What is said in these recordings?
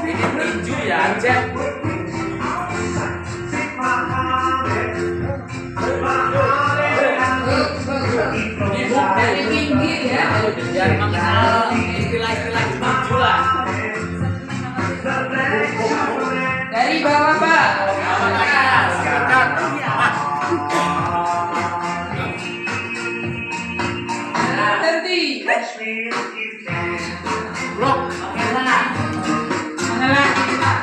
Ini tinju ya, Cep. Ibu dari pinggir ya, biar mengenal istilah-istilah tinju lah. Dari bawah, Pak. Berhenti. Blok. Mana lagi, Pak?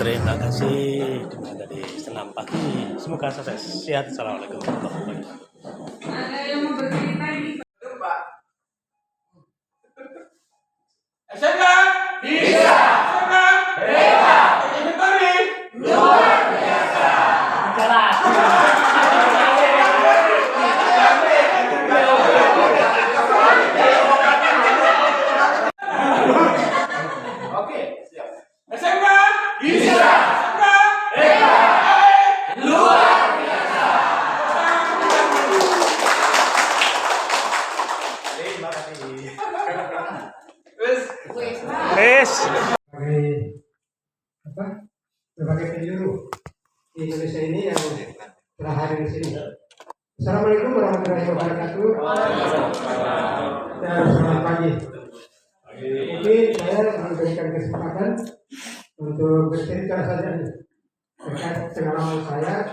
Terima kasih dari senam pagi. Semoga sukses, sehat. Assalamualaikum warahmatullahi wabarakatuh. Ada yang mau bercerita ini, Pak? SMK bisa, SMK hebat, Inventory luar biasa. Jelas. Oke, siap. SMK bisa, SMK hebat, luar biasa. Terima kasih. Wes. Berbagai penjuru di Indonesia ini yang telah hadir di sini. Assalamualaikum warahmatullahi wabarakatuh. Dan selamat pagi. Mungkin saya memberikan kesempatan untuk bercerita saja terkait pengalaman saya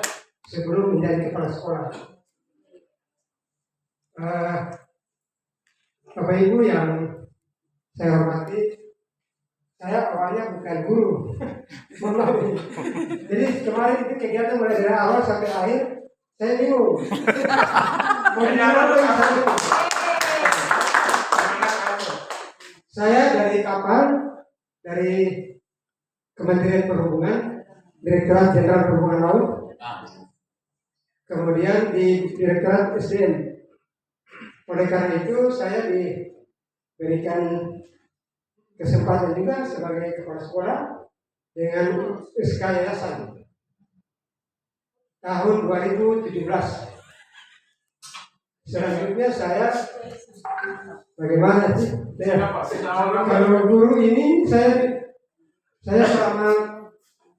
sebelum menjadi kepala sekolah. Bapak Ibu yang saya hormati, saya awalnya bukan guru. Jadi kemarin itu kegiatan mulai dari awal sampai akhir, saya bingung. Saya dari kapal, dari Kementerian Perhubungan, Direktorat Jenderal Perhubungan Laut, kemudian di Direktorat SDM. Oleh karena itu saya diberikan kesempatan juga sebagai kepala sekolah dengan SK Yayasan tahun 2017. Selanjutnya saya bagaimana sih? Kalau guru ini saya selama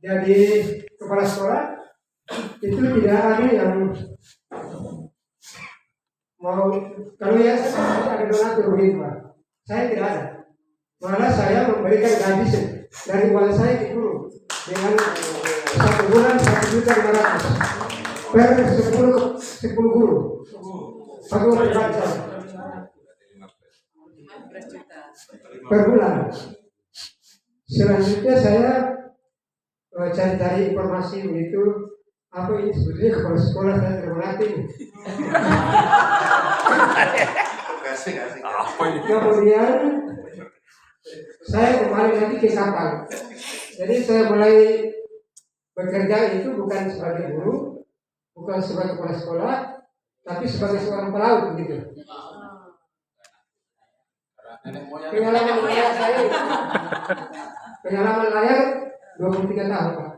jadi kepala sekolah itu tidak ada yang mau, kalau ya ada donatur begitu Pak. Saya tidak ada. Malah saya memberikan gaji dari uang saya ke guru dengan 1 bulan 1.500.000 per 10 guru. Aku membaca per bulan. Selanjutnya saya cari-cari informasi begitu. Apa ini sebetulnya kepala sekolah saya termelatih. Kemudian saya kembali lagi ke kapal. Jadi saya mulai bekerja itu bukan sebagai guru, bukan sebagai kepala sekolah, tapi sebagai seorang pelaut begitu. Pengalaman layar 23 tahun Pak.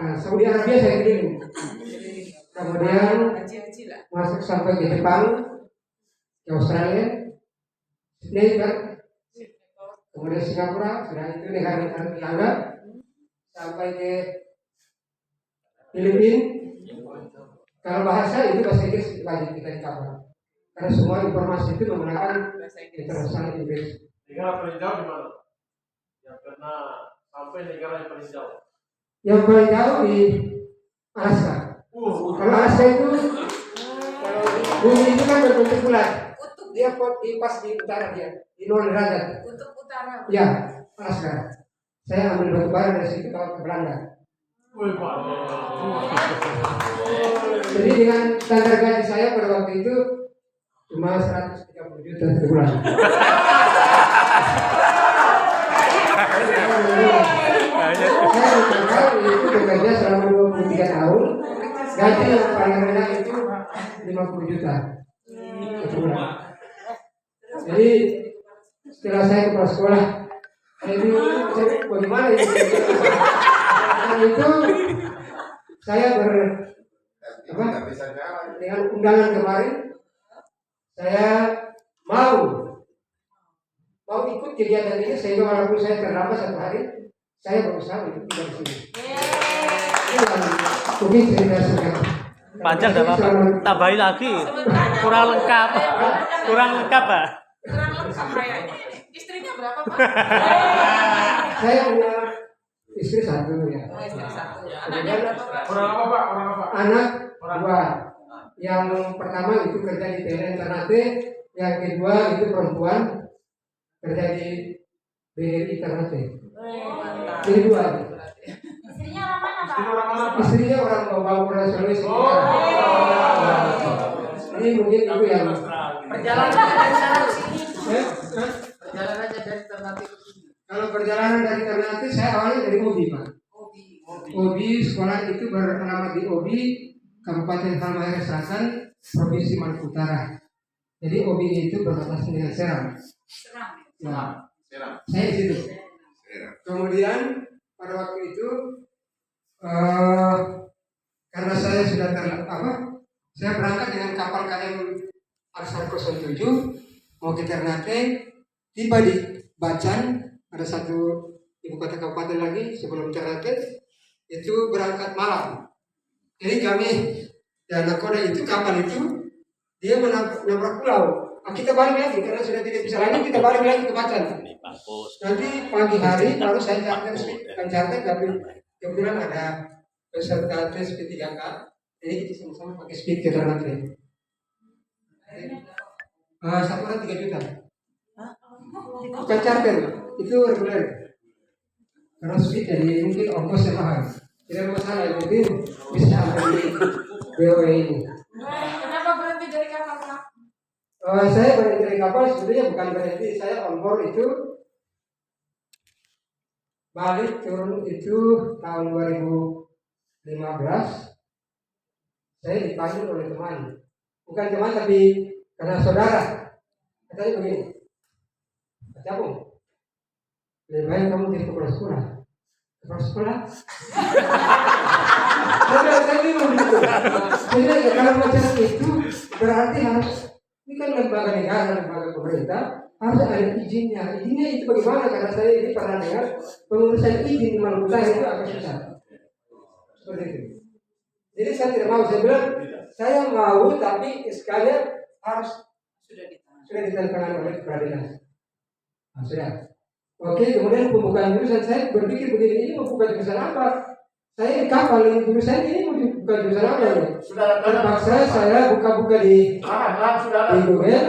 Nah, Saudi Arabia saya keliling. Kemudian masuk sampai ke Jepang, ke Australia, Sydney, kemudian Singapura, sudah itu negara-negara tetangga, sampai ke Filipina. Kalau bahasa itu bahasa Inggris wajib kita di kapal, karena semua informasi itu menggunakan internasional Inggris. Negara paling jauh di mana? Yang pernah sampai negara yang paling jauh? Yang paling jauh di Alaska. Kalau Alaska itu, kalau bumi itu kan berbentuk bulat, dia pas di utara dia, di 0 derajat. Untuk utara. Ya, Alaska. Saya ambil batu bara dari situ bawa ke Belanda. Jadi dengan standar gaji saya pada waktu itu cuma 130 juta per bulan. Saya itu bekerja selama 23 tahun. Gaji yang paling rendah itu 50 juta per bulan. Jadi setelah saya kepala sekolah, saya bagaimana itu? Dan itu saya dengan undangan kemarin, saya mau ikut kegiatan ini sehingga walaupun saya terlambat 1 hari, saya berusaha untuk tinggal di sini. Mungkin cerita singkat. Panjang enggak apa-apa. Tambahin lagi. Kurang lengkap. Kurang lengkap, Pak. Kurang lengkap kayaknya. Istrinya berapa, Pak? Saya punya istri 1 ya. Oh, istri 1. Anaknya berapa, Pak? Orang apa Pak? Orang apa? Anak 2. Yang pertama itu kerja di PLN Ternate, yang kedua itu perempuan kerja di BRI Ternate. Mantap. Jadi 2. Istrinya orang mana, Pak? Istri orang mana Pak? Istrinya orang Bawang Sulawesi. Ini mungkin itu yang Perjalanan dari sana ke sini. Perjalanannya dari Ternate ke sini. Kalau perjalanan dari Ternate saya awalnya dari Obi, Pak. Obi sekolah itu beralamat di Obi, Kabupaten Halmahera Selatan, Provinsi Maluku Utara. Jadi Obi itu berbatasan dengan Seram. Ya. Saya di situ. Kemudian pada waktu itu karena saya sudah saya berangkat dengan kapal KM Arsar 07 mau ke Ternate, tiba di Bacan, ada satu ibu kota kabupaten lagi sebelum Ternate, itu berangkat malam. Jadi kami dan nakoda itu kapal itu dia menabrak pulau. Kita balik lagi karena sudah tidak bisa lagi, kita balik lagi ke Bacan. Nanti pagi hari baru saya charter tapi kebetulan ada peserta tes P3K, jadi kita sama-sama pakai speed ke Ternate. 1 orang 3 juta. Bukan charter, itu reguler. Karena speed jadi mungkin ongkosnya mahal. Tidak masalah, jadi bisa sampai di BOE ini. Kenapa berhenti dari kapal, Pak? Saya berhenti dari kapal sebetulnya bukan berhenti, saya on board itu balik turun itu tahun 2015. Saya dipanggil oleh teman, bukan teman tapi karena saudara. Katanya begini, Pak Capung, lebih baik kamu jadi kepala sekolah. Kepala sekolah? Saya bingung gitu. Jadi ya, kalau macam itu berarti harus, ini kan lembaga negara, lembaga pemerintah, harus ada izinnya. Izinnya itu bagaimana? Karena saya ini pernah dengar pengurusan izin di Maluku Utara itu agak susah. Seperti itu. Jadi saya tidak mau, saya bilang saya mau, tapi sekalian harus sudah ditandatangani oleh peradilan. Nah, sudah. Oke, kemudian pembukaan jurusan, saya berpikir begini, ini mau buka jurusan apa? Saya di kapal, ini jurusan ini mau buka jurusan apa ya? Terpaksa saya buka-buka di Google,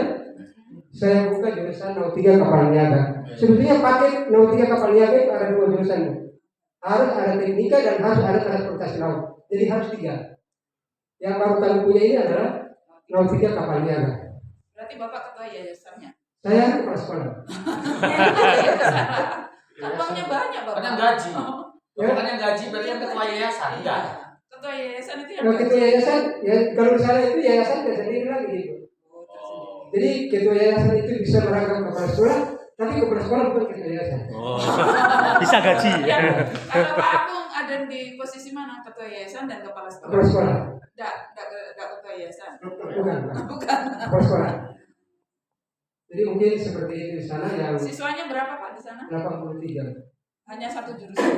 saya buka jurusan nautika kapal niaga. Sebetulnya paket nautika kapal niaga itu ada 2 jurusan. Harus ada teknika dan harus ada transportasi laut. Jadi harus 3. Yang baru kami punya ini adalah nautika kapal niaga. Berarti Bapak ketua yayasannya? Saya kepala sekolah. Uangnya banyak Bapak. Kan yang gaji. Ya. Bukan yang gaji berarti yang ketua yayasan. Enggak. Ketua yayasan itu yang Kalau ketua yayasan, ya kalau di sana itu yayasan tidak sendiri lagi gitu. Jadi ketua yayasan itu bisa merangkap kepala sekolah, tapi kepala sekolah bukan ketua yayasan. Oh, bisa gaji. Ya, kalau Pak Agung ada di posisi mana? Ketua yayasan dan kepala sekolah? Kepala sekolah. Tidak ketua yayasan. Bukan. Bukan. Kepala sekolah. Jadi mungkin seperti itu di sana yang Siswanya berapa Pak di sana? 83. Hanya 1 jurusan.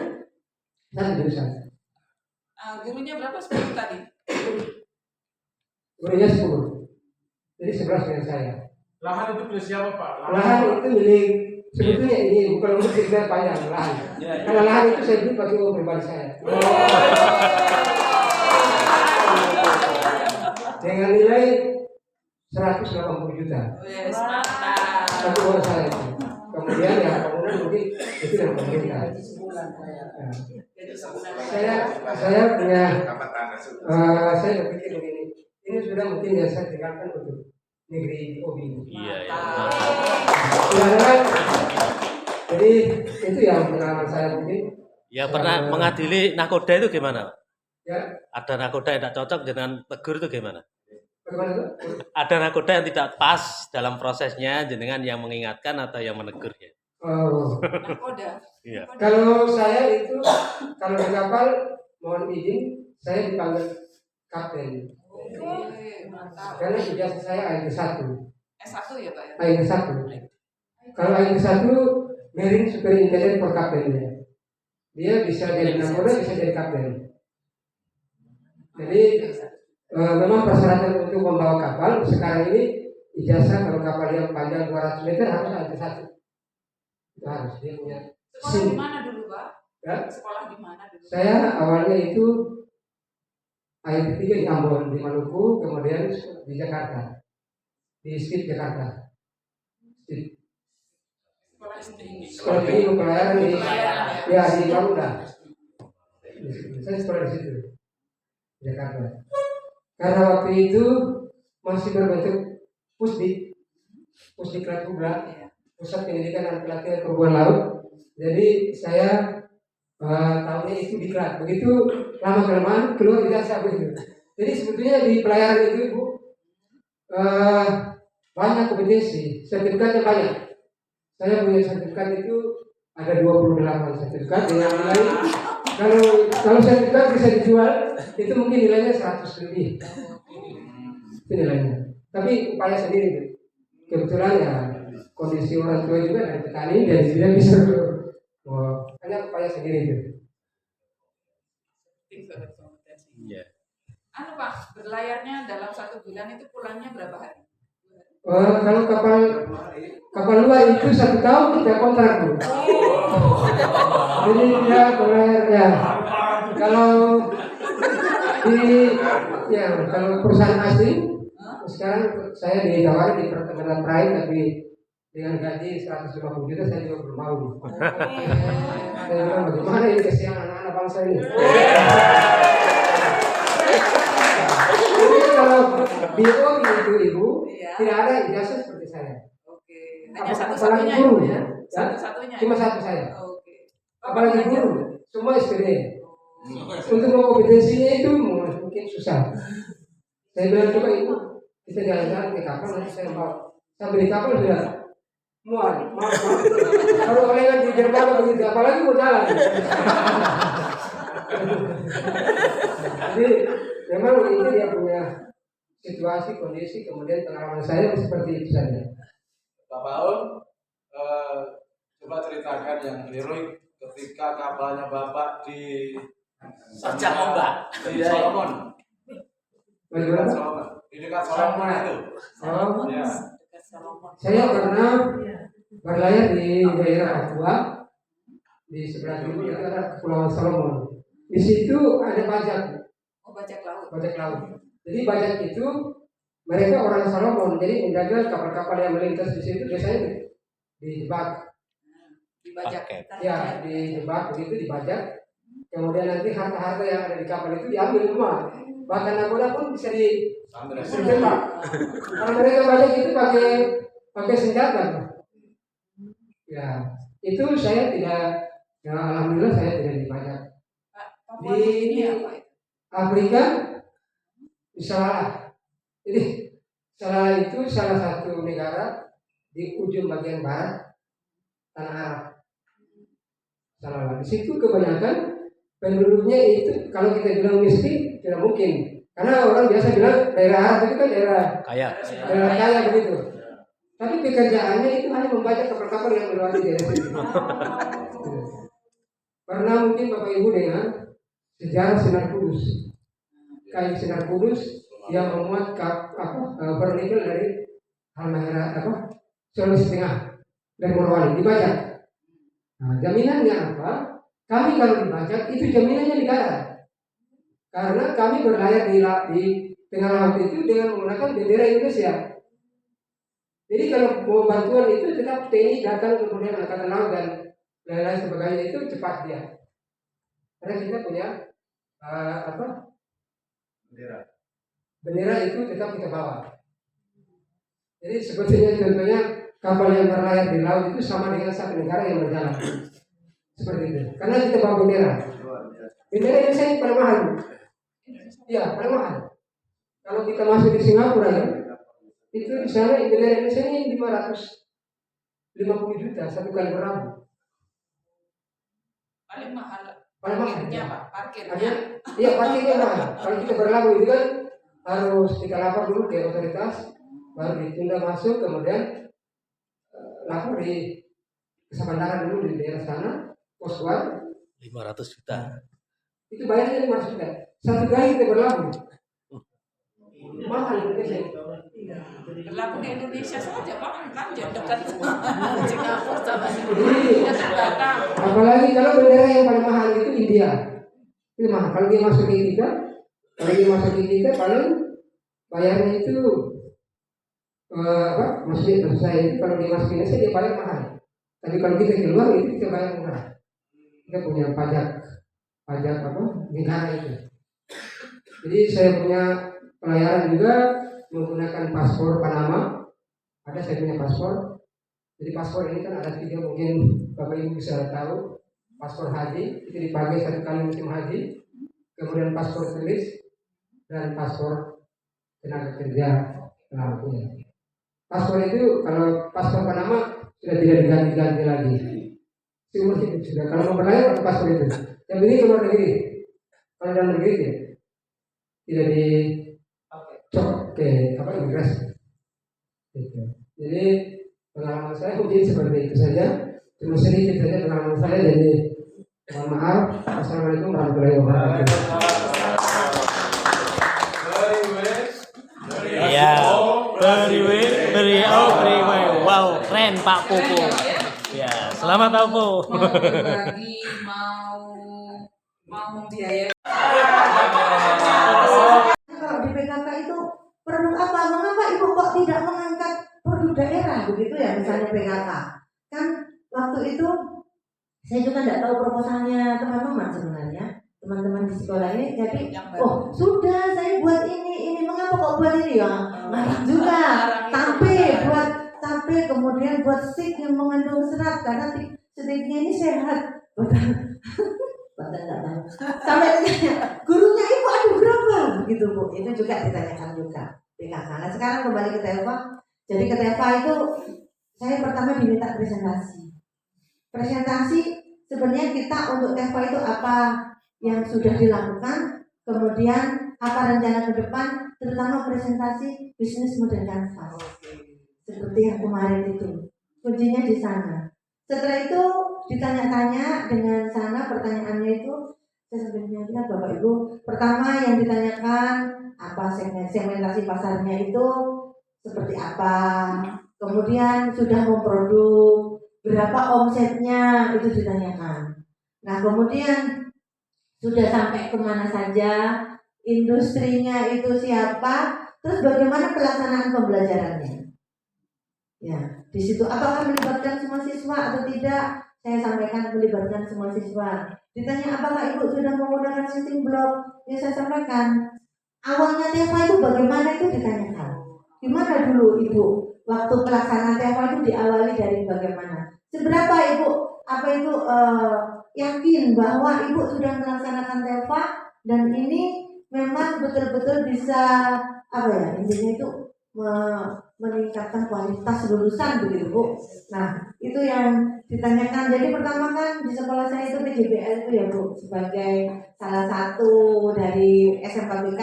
Satu jurusan. Gurunya berapa? 10 tadi. Gurunya 10. Jadi 11 dengan saya. Lahan itu punya siapa Pak? Lahan itu milik, sebetulnya ini bukan untuk cerita panjang lahan. Karena lahan itu saya beli pakai uang pribadi saya. Dengan nilai 180 juta. Wes, mantap. Satu uang saya. Kemudian ya bangunan mungkin itu dari pemerintah. Nah, saya punya saya berpikir begini, ini sudah mungkin ya saya tinggalkan untuk negeri OB ini. Iya, iya. Silakan. Jadi itu yang pengalaman saya mungkin. Ya pernah mengadili nakoda itu gimana? Ya, Ada nakoda yang tidak cocok dengan tegur itu gimana? bagaimana itu? Ada nakoda yang tidak pas dalam prosesnya, jenengan yang mengingatkan atau yang menegur ya? Oh, Nakoda. Iya. kalau saya itu kalau di kapal mohon izin saya dipanggil kapten Oke, mantap. karena ijazah saya AIG 1. S1 ya Pak ya? AIG 1. Kalau AIG 1 Marine Superintendent for Captain ya. Dia bisa jadi nakoda, bisa jadi kapten. Jadi memang persyaratan untuk membawa kapal sekarang ini ijazah kalau kapal yang panjang 200 meter harus AIG 1. Itu harus dia punya. Sekolah di mana dulu Pak? Ya? Sekolah di mana dulu? Saya awalnya itu AIG 3 di Ambon, di Maluku, kemudian di Jakarta, di STIP Jakarta. STIP. Sekolah tinggi. Sekolah tinggi pelayaran di Pelayaran, ya di Garuda. Saya sekolah di situ, Jakarta. Karena waktu itu masih berbentuk Pusdik Latubla, Pusat Pendidikan dan Pelatihan Perhubungan Laut. Jadi saya tahunnya itu diklat. Begitu lama kelamaan keluar ijazah begitu. Jadi sebetulnya di pelayaran itu Ibu banyak kompetensi, sertifikatnya banyak. Saya punya sertifikat itu ada 28 sertifikat dengan nilai kalau sertifikat bisa dijual itu mungkin nilainya 100 lebih. Itu nilainya. Tapi upaya sendiri itu. Kebetulan ya kondisi orang tua juga dari petani dan dia bisa hanya upaya sendiri itu. Iya. Anu Pak, berlayarnya dalam 1 bulan itu pulangnya berapa hari? Kalau kapal luar itu 1 tahun kita kontrak Bu. Jadi dia berlayar ya. Kalau kalau perusahaan asing sekarang saya ditawari di pertemanan Pride tapi dengan gaji 150 juta saya juga belum mau. Saya bilang bagaimana ini kesian anak-anak bangsa ini. Jadi kalau di OI itu Ibu tidak ada ijazah seperti saya. Oke. Hanya Apalagi satu-satunya guru, Ibu ya? ya? Satu-satunya. Cuma satu saya. Oke. Apalagi guru, semua SPD. Untuk kompetensinya itu mungkin susah. Saya bilang coba Ibu kita jalan-jalan ke kapal nanti saya bawa. Sampai di kapal sudah mual. Kalau gorengan di gerbang begitu, apalagi mau jalan. Jadi memang ini dia punya situasi, kondisi, kemudian pengalaman saya seperti itu saja. Pak Paul, coba ceritakan yang heroik ketika kapalnya Bapak di Terjang ombak. di Solomon. Di dekat Bagaimana? Solomon. Di dekat Solomon itu. Oh, Ya. saya pernah berlayar di daerah Papua, di sebelah timur itu ada Kepulauan Solomon. Di situ ada bajak, Bajak laut. bajak laut. Jadi bajak itu mereka orang Solomon, jadi menjaga kapal-kapal yang melintas di situ biasanya dijebak. Dibajak. Ya, dijebak begitu, dibajak. Kemudian nanti harta-harta yang ada di kapal itu diambil semua. Bahkan nakoda pun bisa dijebak. Karena mereka bajak itu pakai senjata. Ya, itu saya tidak. Ya, alhamdulillah saya tidak dibajak. Papua ini apa itu? Afrika, Salalah. Jadi Salalah itu salah satu negara di ujung bagian barat tanah Arab. Salalah. Di situ kebanyakan penduduknya itu kalau kita bilang miskin tidak mungkin. Karena orang biasa bilang daerah Arab itu kan daerah Kaya. kaya begitu. Tapi pekerjaannya itu hanya membaca kapal-kapal yang melewati daerah itu. Pernah mungkin Bapak Ibu dengar sejarah Sinar Kudus. Kain Sinar Kudus yang memuat bernikel dari Halmahera Sulawesi Tengah dari Morowali dibajak. Nah, jaminannya apa? Kami kalau dibajak itu jaminannya negara. Karena kami berlayar di tengah laut itu dengan menggunakan bendera Indonesia. Jadi kalau mau bantuan itu tetap TNI datang, kemudian Angkatan Laut dan lain-lain sebagainya itu cepat dia. Karena kita punya bendera itu tetap kita bawa. Jadi sebetulnya contohnya kapal yang berlayar di laut itu sama dengan satu negara yang berjalan. Seperti itu. Karena kita bawa bendera. Bendera Indonesia ini paling mahal. Iya, paling mahal. Kalau kita masuk di Singapura ya, itu di sana bendera Indonesia ini 550 juta satu kali berlabuh. Paling mahal. Paling mahal. Parkirnya apa? Parkirnya. Iya, parkirnya mahal. Kalau kita berlabuh itu kan harus kita lapor dulu ke otoritas, baru ditunda masuk, kemudian lapor di Kesabandaran dulu di daerah sana, pos 500 juta. itu bayarnya 500 juta. Satu kali kita berlabuh. Mahal Indonesia. Berlaku di Indonesia saja, Bang, kan jauh dekat Singapura sama Indonesia terbelakang. Apalagi kalau bendera yang paling mahal itu India. Itu mahal. Kalau dia masuk ke kita, paling bayarnya itu maksud saya itu kalau dia masuk ke Indonesia dia paling mahal. Tapi kalau kita keluar itu kita bayar murah. Kita punya pajak negara itu. Jadi saya punya pelayaran juga menggunakan paspor Panama. Ada saya punya paspor. Jadi paspor ini kan ada 3, mungkin Bapak Ibu bisa tahu. Paspor haji itu dipakai 1 kali musim haji. Kemudian paspor turis dan paspor tenaga kerja pelakunya. Paspor itu kalau paspor Panama sudah tidak diganti-ganti lagi. Seumur hidup sudah. Kalau mau berlayar pakai paspor itu. Yang ini keluar negeri. Kalau dalam negeri tidak dicok ke imigrasi. Gitu. Jadi pengalaman saya mungkin seperti itu saja. Cuma sedikit saja pengalaman saya. Jadi mohon maaf. Assalamualaikum warahmatullahi wabarakatuh. Iya. Beri. Wow, keren Pak Popo. Ya, selamat Pak Popo. Mau berbagi, mau membiayai. Kalau di PKK itu produk apa? Mengapa Ibu kok tidak mengangkat produk daerah begitu ya, misalnya PKK? Kan waktu itu saya juga tidak tahu proposalnya teman-teman sebenarnya, teman-teman di sekolah ini. Jadi, oh sudah saya buat ini, mengapa kok buat ini ya? Marah juga, tape kemudian buat stick yang mengandung serat karena sticknya ini sehat. Badan nggak tahu. Sampai ditanya, gurunya Ibu ada berapa? Begitu Bu, itu juga ditanyakan juga PKK. Nah sekarang kembali ke TEFA. Jadi ke TEFA itu saya pertama diminta presentasi. Presentasi sebenarnya kita untuk TEFA itu apa yang sudah dilakukan, kemudian apa rencana ke depan, terutama presentasi bisnis model kanvas. Seperti yang kemarin itu, kuncinya di sana. Setelah itu ditanya-tanya dengan sana, pertanyaannya itu saya sebenarnya bilang Bapak Ibu, pertama yang ditanyakan apa segmentasi pasarnya itu seperti apa, kemudian sudah memproduk berapa omsetnya itu ditanyakan. Nah kemudian sudah sampai kemana saja, industrinya itu siapa, terus bagaimana pelaksanaan pembelajarannya. Ya, di situ apakah melibatkan semua siswa atau tidak? Saya sampaikan melibatkan semua siswa. Ditanya apakah Ibu sudah menggunakan sistem blok? Ya saya sampaikan. Awalnya TEFA itu bagaimana itu ditanyakan. Gimana dulu Ibu waktu pelaksanaan TEFA itu diawali dari bagaimana? Seberapa Ibu yakin bahwa Ibu sudah melaksanakan TEFA dan ini memang betul-betul bisa intinya itu meningkatkan kualitas lulusan begitu Bu. Nah itu yang ditanyakan. Jadi pertama kan di sekolah saya itu PJBL itu ya Bu, sebagai salah satu dari SMKBK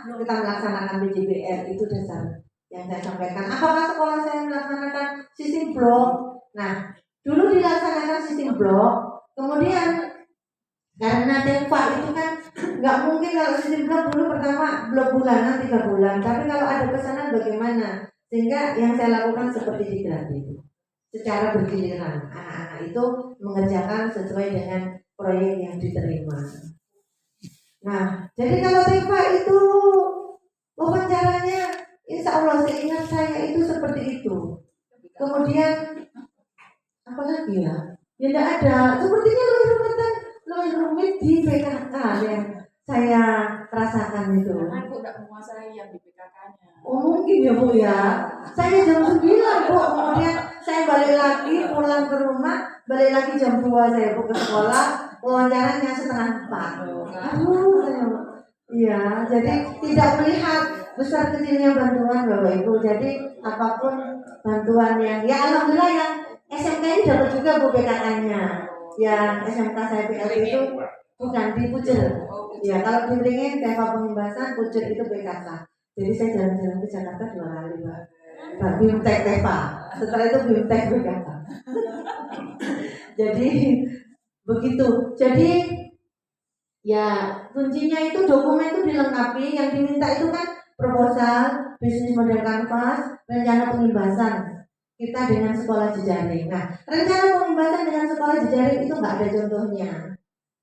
kita melaksanakan PJBL itu dasar yang saya sampaikan. Apakah sekolah saya melaksanakan sistem blok? Nah dulu dilaksanakan sistem blok, kemudian karena TEFA itu kan nggak mungkin kalau sistem blok dulu pertama blok bulanan 3 bulan, tapi kalau ada pesanan bagaimana? Sehingga yang saya lakukan seperti di Grati, secara bergiliran anak-anak itu mengerjakan sesuai dengan proyek yang diterima. Nah, jadi kalau TEFA itu wawancaranya, insya Allah seingat saya itu seperti itu. Kemudian apa lagi ya? Ya tidak ada. Sepertinya lebih rumit di PKK yang saya rasakan itu. Karena Ibu tidak menguasai yang di PKK-nya. Oh mungkin ya Bu ya. Saya jam 9 Bu, kemudian saya balik lagi pulang ke rumah, balik lagi jam 2 saya Bu ke sekolah, wawancaranya 3:30. Aduh, iya. Jadi tidak melihat besar kecilnya bantuan Bapak Ibu. Jadi apapun bantuan yang, ya alhamdulillah yang SMK ini dapat juga Bu PKK-nya. Yang SMK saya PLT itu bukan di Pucel. Ya kalau di Beringin TEFA Pengimbasan, Pucel itu PKK. Jadi saya jalan-jalan ke Jakarta 2 kali Pak. Bimtek TEFA. Setelah itu Bimtek PKK. Jadi begitu. Jadi ya kuncinya itu dokumen itu dilengkapi. Yang diminta itu kan proposal, bisnis model kanvas, rencana pengimbasan kita dengan sekolah jejaring. Nah, rencana pengimbasan dengan sekolah jejaring itu nggak ada contohnya.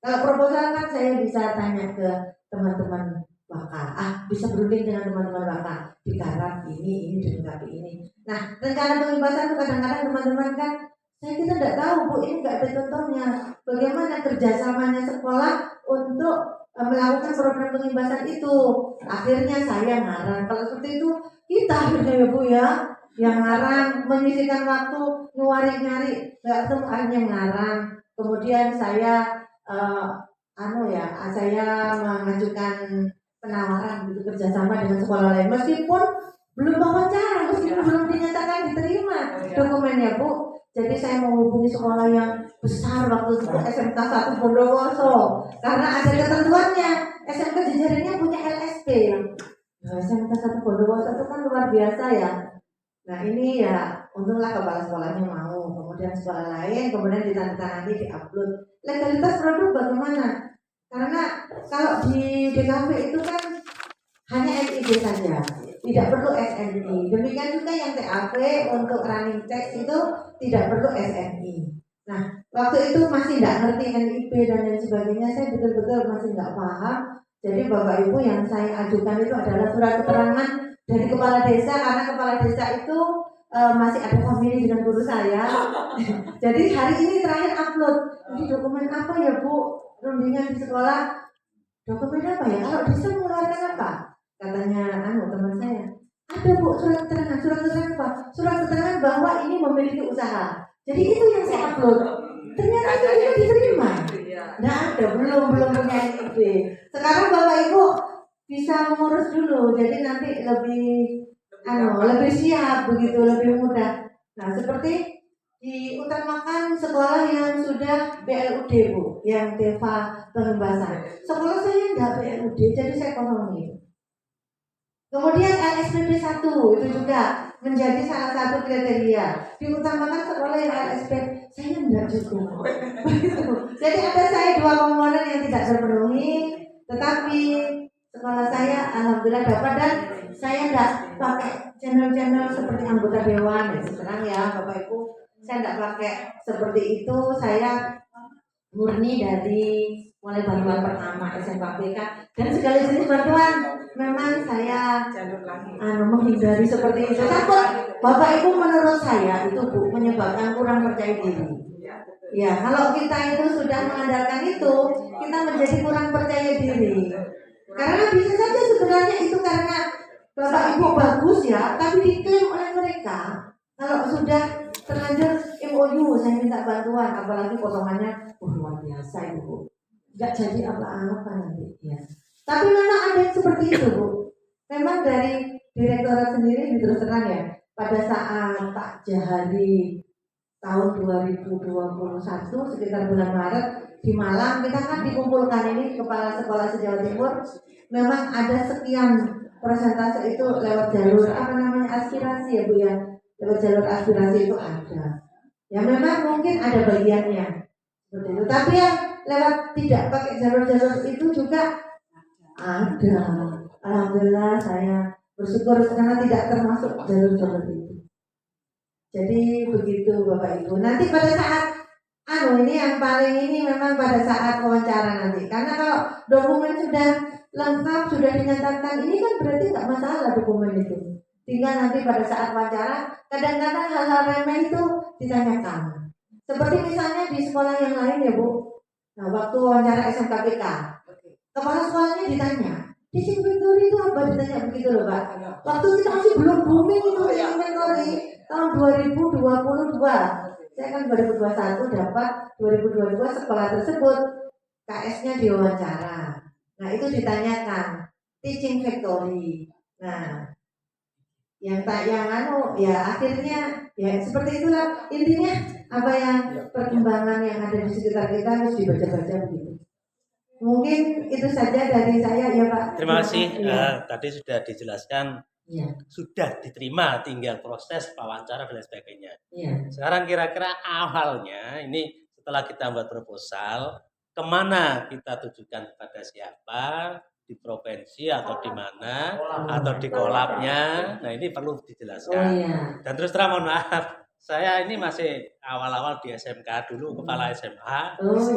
Kalau proposal kan saya bisa tanya ke teman-teman bakal, bisa berunding dengan teman-teman bakal, digarap ini dilengkapi ini. Nah, rencana pengimbasan itu kadang-kadang teman-teman kan, kita tidak tahu Bu, ini nggak ada contohnya. Bagaimana kerjasamanya sekolah untuk melakukan program pengimbasan itu? Akhirnya saya ngarang. Kalau seperti itu kita akhirnya ya Bu ya, yang ngarang, menyisihkan waktu, nyari, nggak ketemu akhirnya ngarang. Kemudian saya saya mengajukan penawaran gitu kerjasama dengan sekolah lain, meskipun belum wawancara, meskipun belum dinyatakan diterima dokumennya Bu. Jadi saya menghubungi sekolah yang besar waktu itu SMK 1 Bondowoso, karena ada ketentuannya. SMK jejaringnya punya LSP. Nah, SMK 1 Bondowoso itu kan luar biasa ya. Nah ini ya untunglah kepala sekolahnya mau, kemudian sekolah lain, kemudian ditandatangani, diupload. Legalitas produk bagaimana? Karena kalau di DKV itu kan hanya SID saja, tidak perlu SNI. Demikian juga yang TAP untuk running text itu tidak perlu SNI. Nah waktu itu masih tidak ngerti NIP dan lain sebagainya, saya betul-betul masih nggak paham. Jadi Bapak Ibu yang saya ajukan itu adalah surat keterangan dari kepala desa, karena kepala desa itu masih ada famili dengan guru saya. Jadi hari ini terakhir upload. Ini dokumen apa ya Bu? Rundingan di sekolah. Dokumen apa ya? Kalau bisa mengeluarkan apa? Katanya teman saya. Ada Bu surat keterangan. Surat keterangan apa? Surat keterangan bahwa ini memiliki usaha. Jadi itu yang saya upload. Ternyata itu tidak diterima. Nggak ada, belum punya NIP. Sekarang Bapak Ibu bisa mengurus dulu, jadi nanti lebih siap begitu, lebih mudah. Nah, seperti diutamakan sekolah yang sudah BLUD Bu, yang Deva Pengembasan. Sekolah saya nggak BLUD, jadi saya kosongin. Kemudian LSPB 1 itu juga menjadi salah satu kriteria. Diutamakan sekolah yang LSP, saya enggak cukup. Jadi ada saya 2 komponen yang tidak terpenuhi, tetapi sekolah saya alhamdulillah dapat, dan saya enggak pakai channel-channel seperti anggota dewan ya sekarang ya Bapak Ibu. Saya enggak pakai seperti itu, saya murni dari mulai bantuan pertama SMKPK dan segala jenis bantuan. Memang saya menghindari seperti itu. Takut Bapak Ibu, menurut saya itu Bu menyebabkan kurang percaya diri. Ya, kalau kita itu sudah mengandalkan itu, kita menjadi kurang percaya diri. Karena bisa saja sebenarnya itu karena Bapak Ibu bagus ya, tapi diklaim oleh mereka. Kalau sudah terlanjur MOU, saya minta bantuan, apalagi potongannya luar biasa Ibu. Nggak jadi apa-apa nanti ya. Tapi memang ada yang seperti itu Bu. Memang dari direktorat sendiri terus terang ya, pada saat Pak Jahari tahun 2021 sekitar bulan Maret di Malang, kita kan dikumpulkan ini kepala sekolah se-Jawa Timur. Memang ada sekian persentase itu lewat jalur aspirasi ya Bu ya. Lewat jalur aspirasi itu ada. Ya memang mungkin ada bagiannya seperti itu. Tapi yang lewat tidak pakai jalur-jalur itu juga ada. Alhamdulillah saya bersyukur karena tidak termasuk jalur-jalur itu. Jadi begitu Bapak Ibu. Nanti pada saat ini yang paling ini memang pada saat wawancara nanti. Karena kalau dokumen sudah lengkap, sudah dinyatakan, ini kan berarti nggak masalah dokumen itu. Tinggal nanti pada saat wawancara, kadang-kadang hal-hal remeh itu ditanyakan. Seperti misalnya di sekolah yang lain ya Bu. Nah, waktu wawancara SMKPK, kepala sekolahnya ditanya, teaching factory itu apa? Ditanya begitu loh Pak. Waktu kita masih belum booming itu teaching factory tahun 2022. Saya kan 2021 dapat 2022 sekolah tersebut KS-nya diwawancara. Nah itu ditanyakan teaching factory. Nah yang akhirnya ya seperti itulah intinya, apa yang perkembangan yang ada di sekitar kita harus dibaca-baca begitu. Mungkin itu saja dari saya ya Pak. Terima kasih. Ya. Tadi sudah dijelaskan, ya. Sudah diterima, tinggal proses wawancara dan sebagainya. Ya. Sekarang kira-kira awalnya ini setelah kita buat proposal, kemana kita tujukan kepada siapa, di provinsi atau di mana, atau di kolabnya. Nah ini perlu dijelaskan. Dan terus terang mohon maaf, saya ini masih awal-awal di SMK dulu, kepala SMA,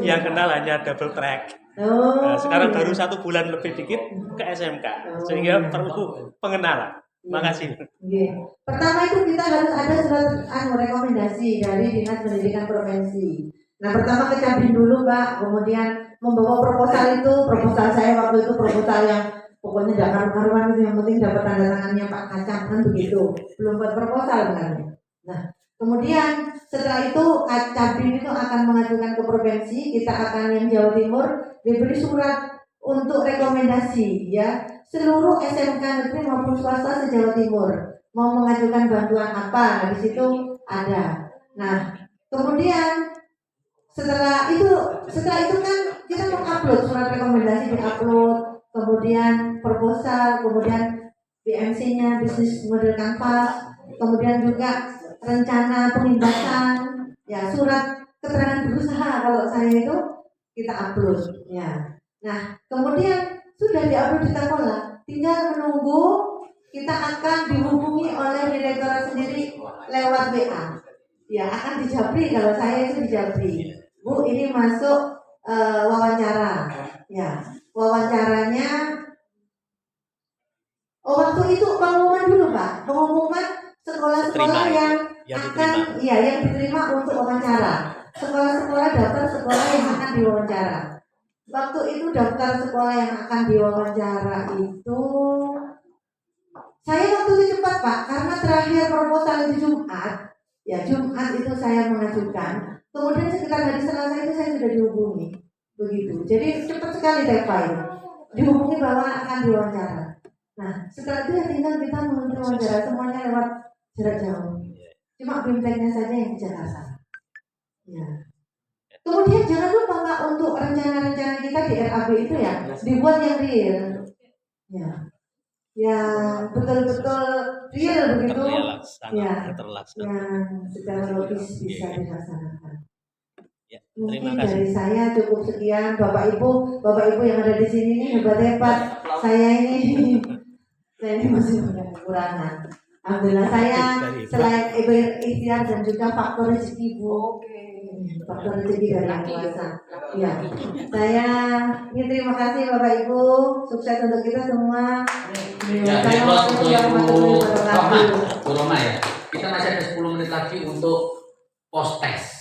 yang kenal hanya double track. Nah, sekarang baru 1 bulan lebih dikit ke SMK, sehingga perlu pengenalan. Makasih. Pertama itu kita harus ada surat rekomendasi dari Dinas Pendidikan Provinsi. Nah pertama ke Cabin dulu Pak, kemudian membawa proposal itu. Proposal saya waktu itu proposal yang pokoknya tidak karu-karuan itu, yang penting dapat tanda tangannya Pak Kacang kan begitu. Belum buat proposal sebenarnya. Nah kemudian setelah itu Cabin itu akan mengajukan ke provinsi, kita akan yang Jawa Timur diberi surat untuk rekomendasi ya, seluruh SMK negeri maupun swasta se-Jawa Timur mau mengajukan bantuan apa. Nah di situ ada. Nah kemudian setelah itu kan kita mengupload surat rekomendasi, diupload, kemudian proposal, kemudian BMC-nya bisnis model kanvas, kemudian juga rencana pengimbasan, ya surat keterangan berusaha kalau saya itu kita upload, ya. Nah kemudian sudah diupload di Takola, tinggal menunggu kita akan dihubungi oleh direktorat sendiri lewat WA, ya akan dijabri. Kalau saya itu dijabri, Bu ini masuk wawancara, ya wawancaranya. Waktu itu pengumuman dulu Pak, pengumuman sekolah-sekolah yang akan yang diterima untuk wawancara. Sekolah-sekolah daftar sekolah yang akan diwawancara. Waktu itu daftar sekolah yang akan diwawancara itu, saya waktu itu cepat Pak, karena terakhir proposal itu Jumat. Ya Jumat itu saya mengajukan. Kemudian sekitar hari Selasa itu saya sudah dihubungi, begitu. Jadi cepat sekali deadline, dihubungi bahwa akan diwawancara. Nah setelah itu ya tinggal kita menuju wawancara, semuanya lewat jarak jauh. Cuma BIMTEK-nya saja yang di Jakarta. Ya. Kemudian jangan lupa Pak, untuk rencana-rencana kita di RAB itu ya dibuat yang real. Ya. Yang betul-betul real begitu. Ya. Terlaksana. Yang secara logis bisa dilaksanakan. Ya, Mungkin terima kasih. dari saya cukup sekian. Bapak Ibu yang ada di sini nih hebat-hebat. Saya ini masih punya kekurangan. Alhamdulillah saya selain ikhtiar dan juga faktor rezeki Bu. Faktor rezeki dari Yang Kuasa. Ya. Saya ini terima kasih Bapak Ibu. Sukses untuk kita semua. Ya, Assalamualaikum warahmatullahi wabarakatuh. Bu Roma ya. Kita masih ada 10 menit lagi untuk post test.